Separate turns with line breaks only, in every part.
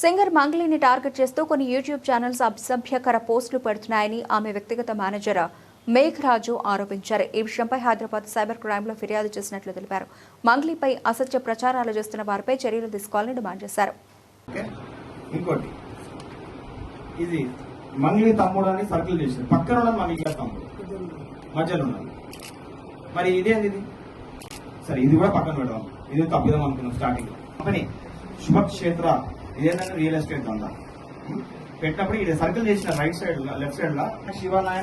Singer మంగ్లీని target చేస్తూ కొన్ని YouTube channels అసభ్యకర పోస్టులు పెడుతున్నాయని ఆమె వ్యక్తిగత మేనేజర్ మేఘరాజు ఆరోపించారు. ఈ విషయంపై హైదరాబాద్ సైబర్ క్రైమ్లో ఫిర్యాదు చేసినట్లు తెలిపారు. మంగ్లీపై అసత్య ప్రచారాలు చేస్తున్న వారిపై చర్యలు తీసుకోవాలని డిమాండ్ చేశారు.
ఇంకోటి ఇది మంగ్లీ తమ్ముడు అని సర్కిల్ చేసింది, పక్కన ఉన్నది మంగ్లీ తమ్ముడు, మధ్యలో ఉన్నది. మరి ఇదేంది ఇది? సరే ఇది కూడా పక్కన పెడదాం, ఇది తప్పిదాం అనుకున్నాం స్టార్టింగ్. కంపెనీ శుభక్షేత్ర ఇదేంటంటే రియల్ ఎస్టేట్ దందా పెట్టినప్పుడు ఇది సర్కిల్ చేసిన రైట్ సైడ్ లెఫ్ట్ సైడ్ లా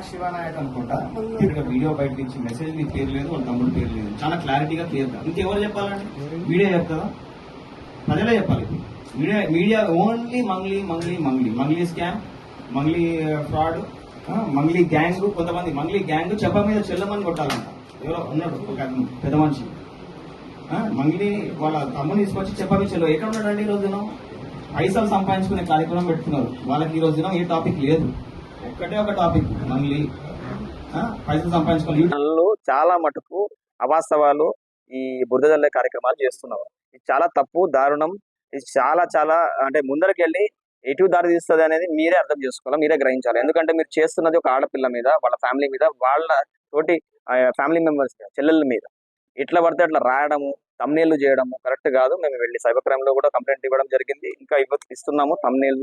శివనాయక్ అనుకుంటా. ఇక్కడ వీడియో బయట ఇచ్చి మెసేజ్ మీ పేరు లేదు, వాళ్ళ తమ్ముడు పేరు లేదు, చాలా క్లారిటీగా క్లియర్ గా. ఇంకెవరు చెప్పాలండి? మీడియా చెప్తుందా? ప్రజలే చెప్పాలి. Media only Mangli scam, Mangli fraud, Mangli gang. కొంతమంది మంగ్లీ గ్యాంగ్ చెప్ప మీద చెల్లమని కొట్టాలంట. ఎవరో ఉన్నాడు ఒక పెద్ద మనిషి, మంగ్లీ వాళ్ళ తమ్ముని తీసుకొచ్చి చెప్ప మీద చెల్ల. ఎక్కడ ఉన్నాడండి ఈ రోజున? పైసలు సంపాదించుకునే కార్యక్రమం పెట్టుకున్నారు. వాళ్ళకి ఈ రోజున ఏ టాపిక్ లేదు, ఒక్కటే ఒక టాపిక్ మంగ్లీ పైసలు సంపాదించుకోవాలి.
చాలా మటుకు అవాస్తవాలు ఈ బురద జల్లే కార్యక్రమాలు చేస్తున్నారు. ఇది చాలా తప్పు, దారుణం. ఇది చాలా చాలా అంటే ముందరకెళ్ళి ఎటు దారి తీస్తుంది అనేది మీరే అర్థం చేసుకోవాలి, మీరే గ్రహించాలి. ఎందుకంటే మీరు చేస్తున్నది ఒక ఆడపిల్ల మీద, వాళ్ళ ఫ్యామిలీ మీద, వాళ్ళ తోటి ఫ్యామిలీ మెంబర్స్ చెల్లెళ్ళ మీద ఇట్లా పడితే అట్లా రాయడము, తమ్నేళ్లు చేయడము కరెక్ట్ కాదు. మేము వెళ్ళి సైబర్ క్రైమ్ లో కూడా కంప్లైంట్ ఇవ్వడం జరిగింది, ఇంకా ఇస్తున్నాము తమ్నేళ్లు.